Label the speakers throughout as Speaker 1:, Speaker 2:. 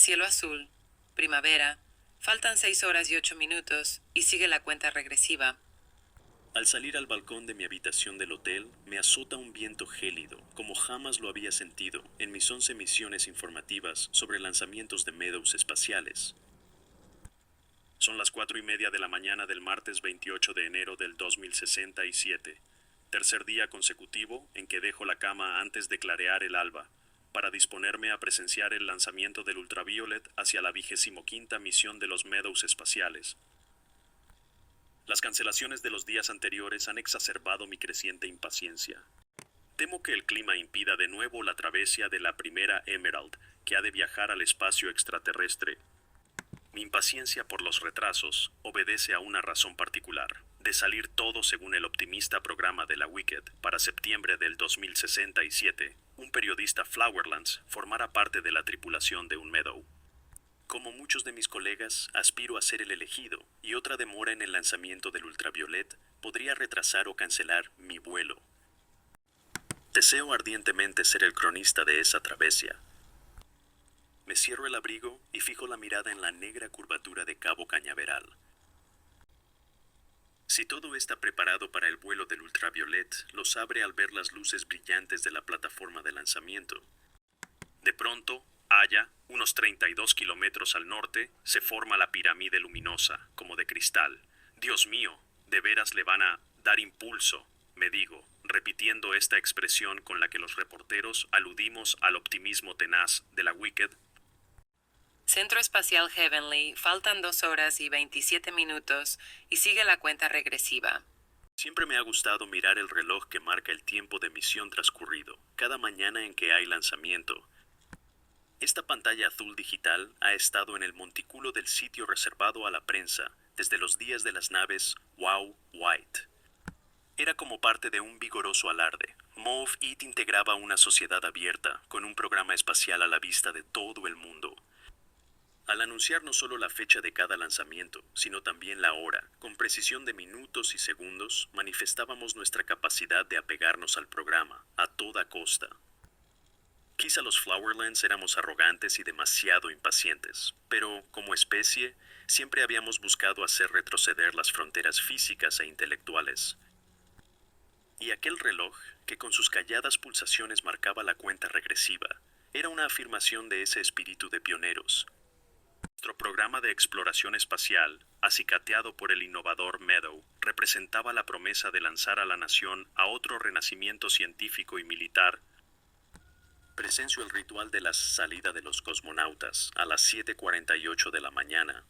Speaker 1: cielo azul, primavera, faltan 6 horas y 8 minutos y sigue la cuenta regresiva.
Speaker 2: Al salir al balcón de mi habitación del hotel, me azota un viento gélido, como jamás lo había sentido en mis 11 misiones informativas sobre lanzamientos de Meadows espaciales. Son las 4:30 de la mañana del martes 28 de enero del 2067, tercer día consecutivo en que dejo la cama antes de clarear el alba, para disponerme a presenciar el lanzamiento del Ultraviolet hacia la 25ª misión de los Meadows espaciales. Las cancelaciones de los días anteriores han exacerbado mi creciente impaciencia. Temo que el clima impida de nuevo la travesía de la primera Emerald, que ha de viajar al espacio extraterrestre. Mi impaciencia por los retrasos obedece a una razón particular: de salir todo según el optimista programa de la Wicked para septiembre del 2067, un periodista Flowerlands formará parte de la tripulación de un Meadow. Como muchos de mis colegas, aspiro a ser el elegido, y otra demora en el lanzamiento del Ultraviolet podría retrasar o cancelar mi vuelo. Deseo ardientemente ser el cronista de esa travesía. Me cierro el abrigo y fijo la mirada en la negra curvatura de Cabo Cañaveral. Si todo está preparado para el vuelo del Ultraviolet, los abre al ver las luces brillantes de la plataforma de lanzamiento. De pronto, allá, unos 32 kilómetros al norte, se forma la pirámide luminosa, como de cristal. Dios mío, de veras le van a dar impulso, me digo, repitiendo esta expresión con la que los reporteros aludimos al optimismo tenaz de la Wicked.
Speaker 1: Centro Espacial Heavenly, faltan 2 horas y 27 minutos y sigue la cuenta regresiva.
Speaker 2: Siempre me ha gustado mirar el reloj que marca el tiempo de misión transcurrido, cada mañana en que hay lanzamiento. Esta pantalla azul digital ha estado en el montículo del sitio reservado a la prensa desde los días de las naves Wow White. Era como parte de un vigoroso alarde. Move It integraba una sociedad abierta, con un programa espacial a la vista de todo el mundo. Al anunciar no solo la fecha de cada lanzamiento, sino también la hora, con precisión de minutos y segundos, manifestábamos nuestra capacidad de apegarnos al programa, a toda costa. Quizá los Flowerlands éramos arrogantes y demasiado impacientes, pero, como especie, siempre habíamos buscado hacer retroceder las fronteras físicas e intelectuales. Y aquel reloj, que con sus calladas pulsaciones marcaba la cuenta regresiva, era una afirmación de ese espíritu de pioneros. Nuestro programa de exploración espacial, acicateado por el innovador Meadow, representaba la promesa de lanzar a la nación a otro renacimiento científico y militar. Presencio el ritual de la salida de los cosmonautas a las 7:48 de la mañana.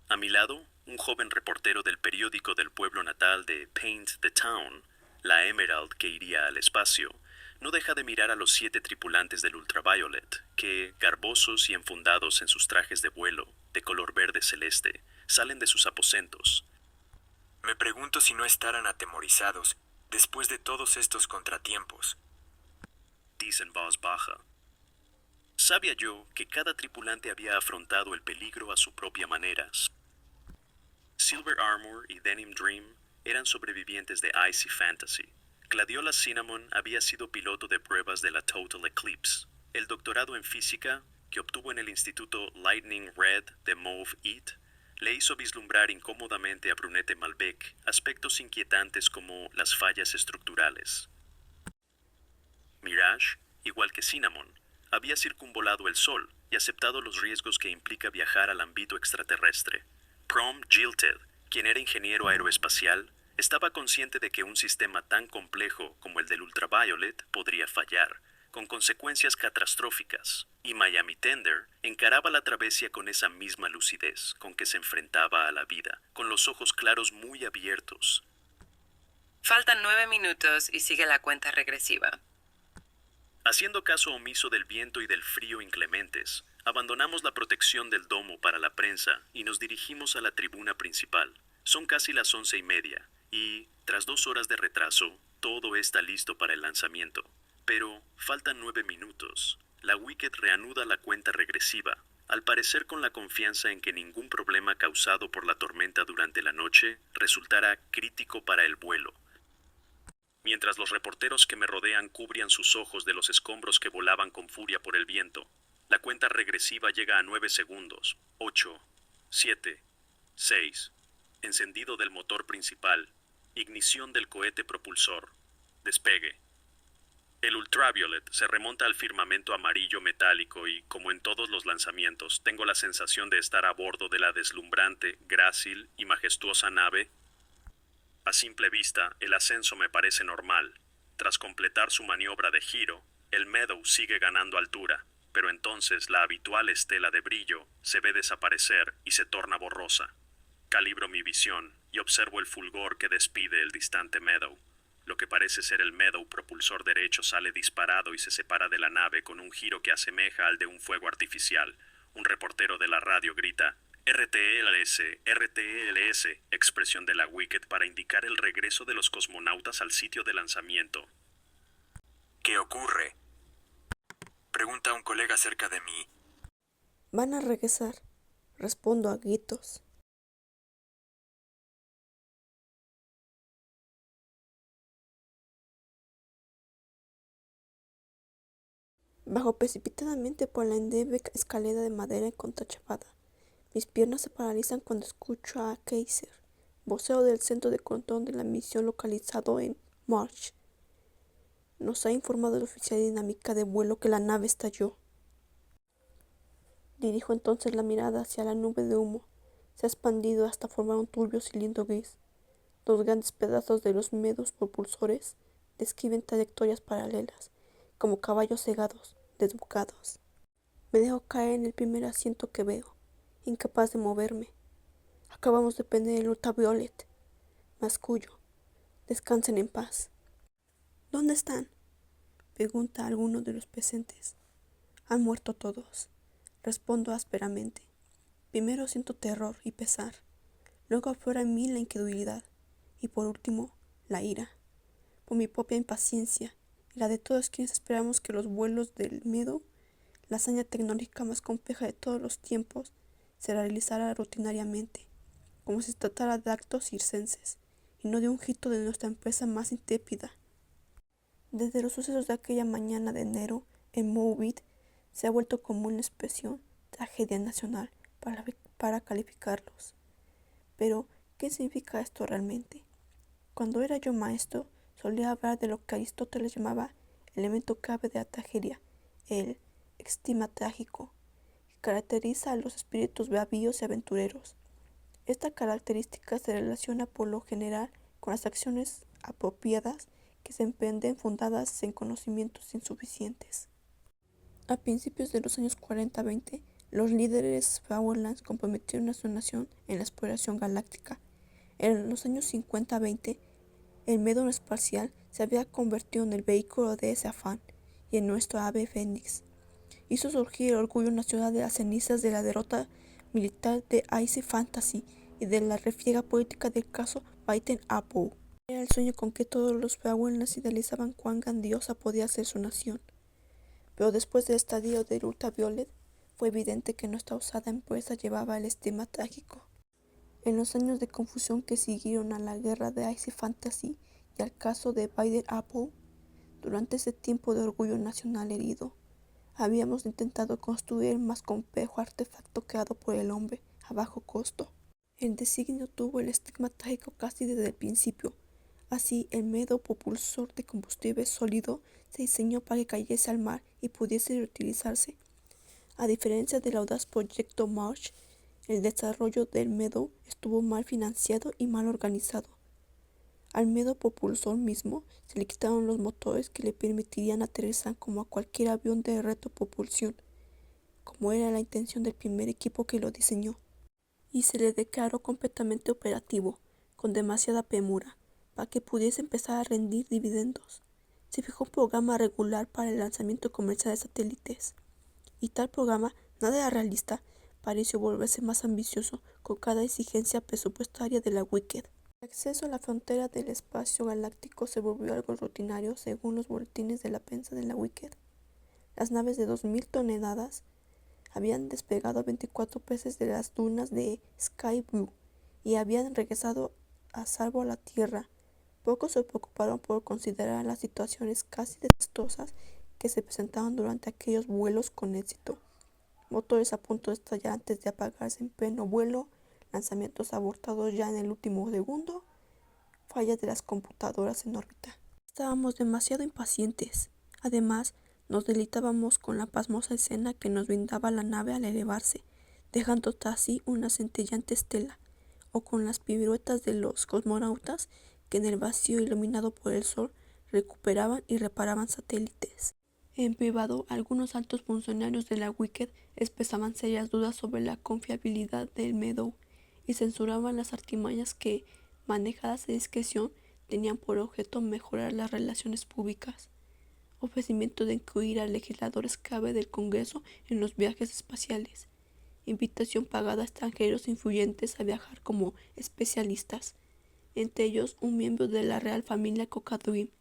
Speaker 2: A mi lado, un joven reportero del periódico del pueblo natal de Paint the Town, la Emerald que iría al espacio, no deja de mirar a los 7 tripulantes del Ultraviolet, que, garbosos y enfundados en sus trajes de vuelo, de color verde celeste, salen de sus aposentos.
Speaker 3: Me pregunto si no estarán atemorizados después de todos estos contratiempos,
Speaker 2: dice en voz baja. Sabía yo que cada tripulante había afrontado el peligro a su propia manera. Silver Armor y Denim Dream eran sobrevivientes de Icy Fantasy. Gladiola Cinnamon había sido piloto de pruebas de la Total Eclipse. El doctorado en física, que obtuvo en el Instituto Lightning Red de Mauve It, le hizo vislumbrar incómodamente a Brunette Malbec aspectos inquietantes como las fallas estructurales. Mirage, igual que Cinnamon, había circunvolado el Sol y aceptado los riesgos que implica viajar al ámbito extraterrestre. Prom Jilted, quien era ingeniero aeroespacial, estaba consciente de que un sistema tan complejo como el del Ultraviolet podría fallar, con consecuencias catastróficas, y Miami Tender encaraba la travesía con esa misma lucidez con que se enfrentaba a la vida, con los ojos claros muy abiertos.
Speaker 1: Faltan 9 minutos y sigue la cuenta regresiva.
Speaker 2: Haciendo caso omiso del viento y del frío inclementes, abandonamos la protección del domo para la prensa y nos dirigimos a la tribuna principal. Son casi las 11:30 y, tras 2 horas de retraso, todo está listo para el lanzamiento. Pero faltan 9 minutos. La Wicked reanuda la cuenta regresiva, al parecer con la confianza en que ningún problema causado por la tormenta durante la noche resultará crítico para el vuelo. Mientras los reporteros que me rodean cubrían sus ojos de los escombros que volaban con furia por el viento, La cuenta regresiva llega a 9 segundos. 8, 7, 6. Encendido del motor principal. Ignición del cohete propulsor. Despegue. El Ultraviolet se remonta al firmamento amarillo metálico y, como en todos los lanzamientos, tengo la sensación de estar a bordo de la deslumbrante, grácil y majestuosa nave. A simple vista, el ascenso me parece normal. Tras completar su maniobra de giro, el Meadow sigue ganando altura, pero entonces la habitual estela de brillo se ve desaparecer y se torna borrosa. Calibro mi visión y observo el fulgor que despide el distante Meadow. Lo que parece ser el Meadow propulsor derecho sale disparado y se separa de la nave con un giro que asemeja al de un fuego artificial. Un reportero de la radio grita RTLS, RTLS, expresión de la Wicked para indicar el regreso de los cosmonautas al sitio de lanzamiento.
Speaker 3: ¿Qué ocurre? Pregunta un colega cerca de mí.
Speaker 4: Van a regresar, respondo a gritos. Bajo precipitadamente por la endeble escalera de madera contrachapada. Mis piernas se paralizan cuando escucho a Kaiser, vocero del centro de control de la misión localizado en March. Nos ha informado el oficial de dinámica de vuelo que la nave estalló. Dirijo entonces la mirada hacia la nube de humo. Se ha expandido hasta formar un turbio cilindro gris. Los grandes pedazos de los medos propulsores describen trayectorias paralelas, como caballos cegados, desbocados. Me dejo caer en el primer asiento que veo, incapaz de moverme. Acabamos de prender el Ultraviolet. Mascullo. Descansen en paz. ¿Dónde están? Pregunta alguno de los presentes. Han muerto todos. Respondo ásperamente. Primero siento terror y pesar. Luego aflora en mí la incredulidad. Y por último, la ira. Por mi propia impaciencia y la de todos quienes esperamos que los vuelos del Meadow, la hazaña tecnológica más compleja de todos los tiempos, se realizara rutinariamente, como si se tratara de actos circenses, y no de un hito de nuestra empresa más intrépida. Desde los sucesos de aquella mañana de enero, en Moabit, se ha vuelto común la expresión tragedia nacional para calificarlos. Pero, ¿qué significa esto realmente? Cuando era yo maestro, solía hablar de lo que Aristóteles llamaba elemento clave de la tragedia, el estigma trágico, que caracteriza a los espíritus bravíos y aventureros. Esta característica se relaciona por lo general con las acciones apropiadas que se emprenden fundadas en conocimientos insuficientes. A principios de los años 40-20, los líderes Fauerlands comprometieron a su nación en la exploración galáctica. En los años 50-20, el método espacial se había convertido en el vehículo de ese afán, y en nuestro ave fénix hizo surgir el orgullo nacional de las cenizas de la derrota militar de Ice Fantasy y de la refriega política del caso Baden-Powell. Era el sueño con que todos los Fauerlands idealizaban cuán grandiosa podía ser su nación. Pero después del estadio del Ultraviolet, fue evidente que nuestra osada empresa llevaba el estigma trágico. En los años de confusión que siguieron a la guerra de Ice Fantasy y al caso de Baden-Powell, durante ese tiempo de orgullo nacional herido, habíamos intentado construir el más complejo artefacto creado por el hombre a bajo costo. El designio tuvo el estigma trágico casi desde el principio. Así, el Meadow propulsor de combustible sólido se diseñó para que cayese al mar y pudiese reutilizarse. A diferencia del audaz proyecto March, el desarrollo del Meadow estuvo mal financiado y mal organizado. Al Meadow propulsor mismo se le quitaron los motores que le permitirían aterrizar como a cualquier avión de retropropulsión, como era la intención del primer equipo que lo diseñó, y se le declaró completamente operativo, con demasiada premura, para que pudiese empezar a rendir dividendos. Se fijó un programa regular para el lanzamiento comercial de satélites, y tal programa, nada realista, pareció volverse más ambicioso con cada exigencia presupuestaria de la Wicked. El acceso a la frontera del espacio galáctico se volvió algo rutinario según los boletines de la prensa de la Wicked. Las naves de 2000 toneladas habían despegado 24 veces de las dunas de Sky Blue y habían regresado a salvo a la Tierra. Pocos se preocuparon por considerar las situaciones casi desastrosas que se presentaban durante aquellos vuelos con éxito. motores a punto de estallar antes de apagarse en pleno vuelo, lanzamientos abortados ya en el último segundo, fallas de las computadoras en órbita. Estábamos demasiado impacientes. Además, nos deleitábamos con la pasmosa escena que nos brindaba la nave al elevarse, dejando tras sí una centellante estela, o con las piruetas de los cosmonautas que en el vacío iluminado por el sol recuperaban y reparaban satélites. En privado, algunos altos funcionarios de la Wicked expresaban serias dudas sobre la confiabilidad del Meadow y censuraban las artimañas que, manejadas a discreción, tenían por objeto mejorar las relaciones públicas. Ofrecimiento de incluir a legisladores clave del Congreso en los viajes espaciales. Invitación pagada a extranjeros influyentes a viajar como especialistas, entre ellos un miembro de la real familia Cocodrilo,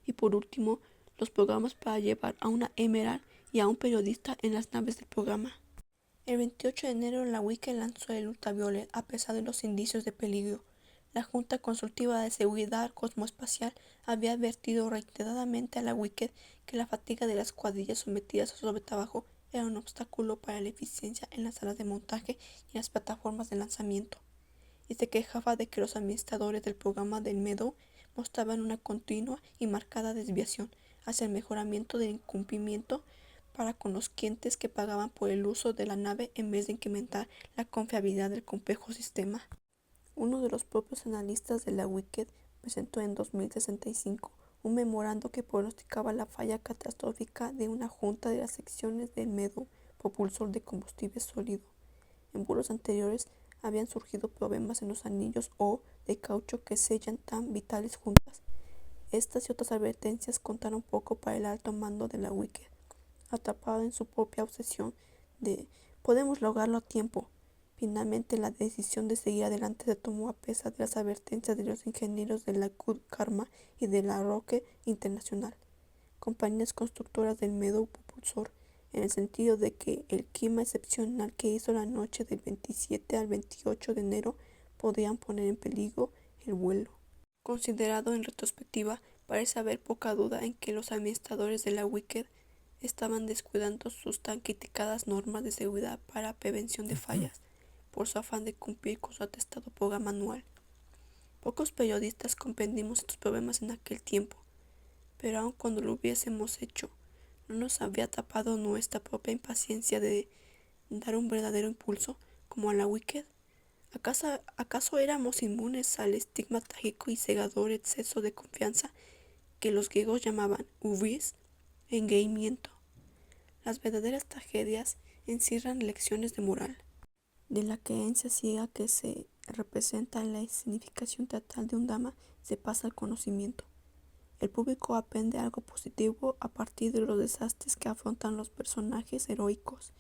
Speaker 4: y por último, los programas para llevar a una Emerald y a un periodista en las naves del programa. El 28 de enero la Wicked lanzó el Ultraviolet a pesar de los indicios de peligro. La Junta Consultiva de Seguridad Cosmoespacial había advertido reiteradamente a la Wicked que la fatiga de las cuadrillas sometidas a sobretrabajo era un obstáculo para la eficiencia en las salas de montaje y en las plataformas de lanzamiento, y se quejaba de que los administradores del programa del Meadow mostraban una continua y marcada desviación hacia el mejoramiento del incumplimiento para con los clientes que pagaban por el uso de la nave en vez de incrementar la confiabilidad del complejo sistema. Uno de los propios analistas de la Wicked presentó en 2065 un memorando que pronosticaba la falla catastrófica de una junta de las secciones del Meadow propulsor de combustible sólido. En vuelos anteriores habían surgido problemas en los anillos O de caucho que sellan tan vitales juntas. Estas y otras advertencias contaron poco para el alto mando de la Wicked, atrapado en su propia obsesión de «podemos lograrlo a tiempo». Finalmente la decisión de seguir adelante se tomó a pesar de las advertencias de los ingenieros de la Good Karma y de la Rocket International, compañías constructoras del Meadow propulsor, en el sentido de que el clima excepcional que hizo la noche del 27 al 28 de enero podrían poner en peligro el vuelo. Considerado en retrospectiva, parece haber poca duda en que los administradores de la Wicked estaban descuidando sus tan criticadas normas de seguridad para prevención de fallas, por su afán de cumplir con su atestado programa anual. Pocos periodistas comprendimos estos problemas en aquel tiempo, pero aun cuando lo hubiésemos hecho, ¿no nos habría atrapado nuestra propia impaciencia de dar un verdadero impulso, como a la Wicked? ¿Acaso éramos inmunes al estigma trágico y cegador exceso de confianza que los griegos llamaban hubris, engreimiento? Las verdaderas tragedias encierran lecciones de moral, de la creencia ciega que se representa en la significación teatral de un drama se pasa al conocimiento. El público aprende algo positivo a partir de los desastres que afrontan los personajes heroicos,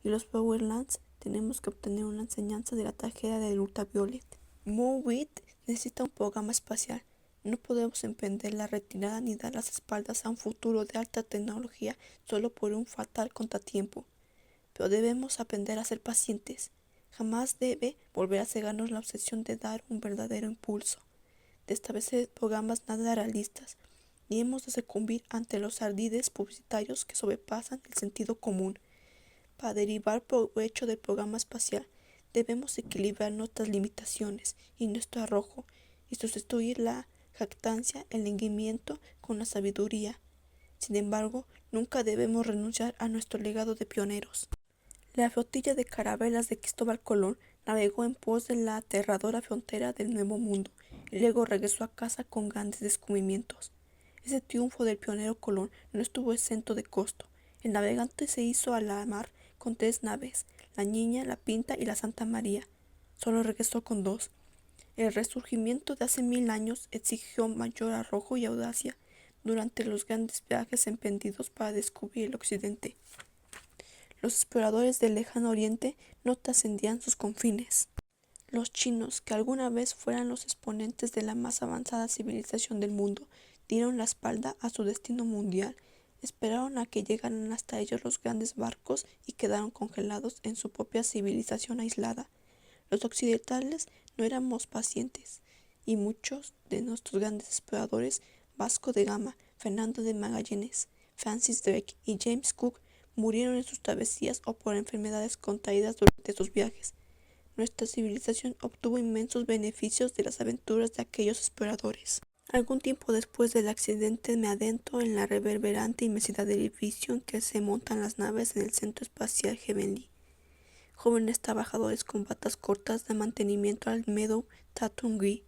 Speaker 4: y los Powerlands tenemos que obtener una enseñanza de la tragedia del Ultraviolet. Moonwit necesita un programa espacial. No podemos emprender la retirada ni dar las espaldas a un futuro de alta tecnología solo por un fatal contratiempo. Pero debemos aprender a ser pacientes. Jamás debe volver a cegarnos la obsesión de dar un verdadero impulso, de establecer programas nada realistas, y hemos de sucumbir ante los ardides publicitarios que sobrepasan el sentido común. Para derivar provecho del programa espacial, debemos equilibrar nuestras limitaciones y nuestro arrojo, y sustituir la jactancia, el engreimiento con la sabiduría. Sin embargo, nunca debemos renunciar a nuestro legado de pioneros. La flotilla de carabelas de Cristóbal Colón navegó en pos de la aterradora frontera del Nuevo Mundo y luego regresó a casa con grandes descubrimientos. Ese triunfo del pionero Colón no estuvo exento de costo. El navegante se hizo a la mar con 3 naves, la Niña, la Pinta y la Santa María. Solo regresó con 2. El resurgimiento de hace 1000 años exigió mayor arrojo y audacia durante los grandes viajes emprendidos para descubrir el occidente. Los exploradores del lejano oriente no trascendían sus confines. Los chinos, que alguna vez fueran los exponentes de la más avanzada civilización del mundo, dieron la espalda a su destino mundial, esperaron a que llegaran hasta ellos los grandes barcos y quedaron congelados en su propia civilización aislada. Los occidentales no éramos pacientes, y muchos de nuestros grandes exploradores, Vasco de Gama, Fernando de Magallanes, Francis Drake y James Cook, murieron en sus travesías o por enfermedades contraídas durante sus viajes. Nuestra civilización obtuvo inmensos beneficios de las aventuras de aquellos exploradores. Algún tiempo después del accidente me adentro en la reverberante inmensidad del edificio en que se montan las naves en el Centro Espacial Heavenly. Jóvenes trabajadores con batas cortas de mantenimiento al Meadow Tatum Gris.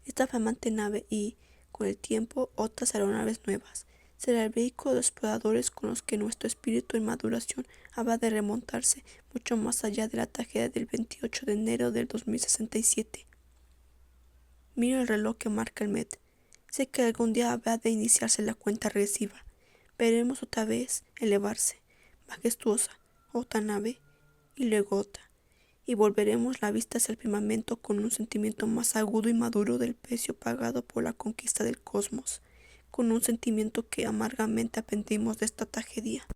Speaker 4: Esta flamante nave y, con el tiempo, otras aeronaves nuevas, será el vehículo de exploradores con los que nuestro espíritu en maduración habrá de remontarse mucho más allá de la tragedia del 28 de enero del 2067. Miro el reloj que marca el Met. Sé que algún día habrá de iniciarse la cuenta regresiva. Veremos otra vez elevarse, majestuosa, otra nave, y luego otra, y volveremos la vista hacia el firmamento con un sentimiento más agudo y maduro del precio pagado por la conquista del cosmos, con un sentimiento que amargamente aprendimos de esta tragedia.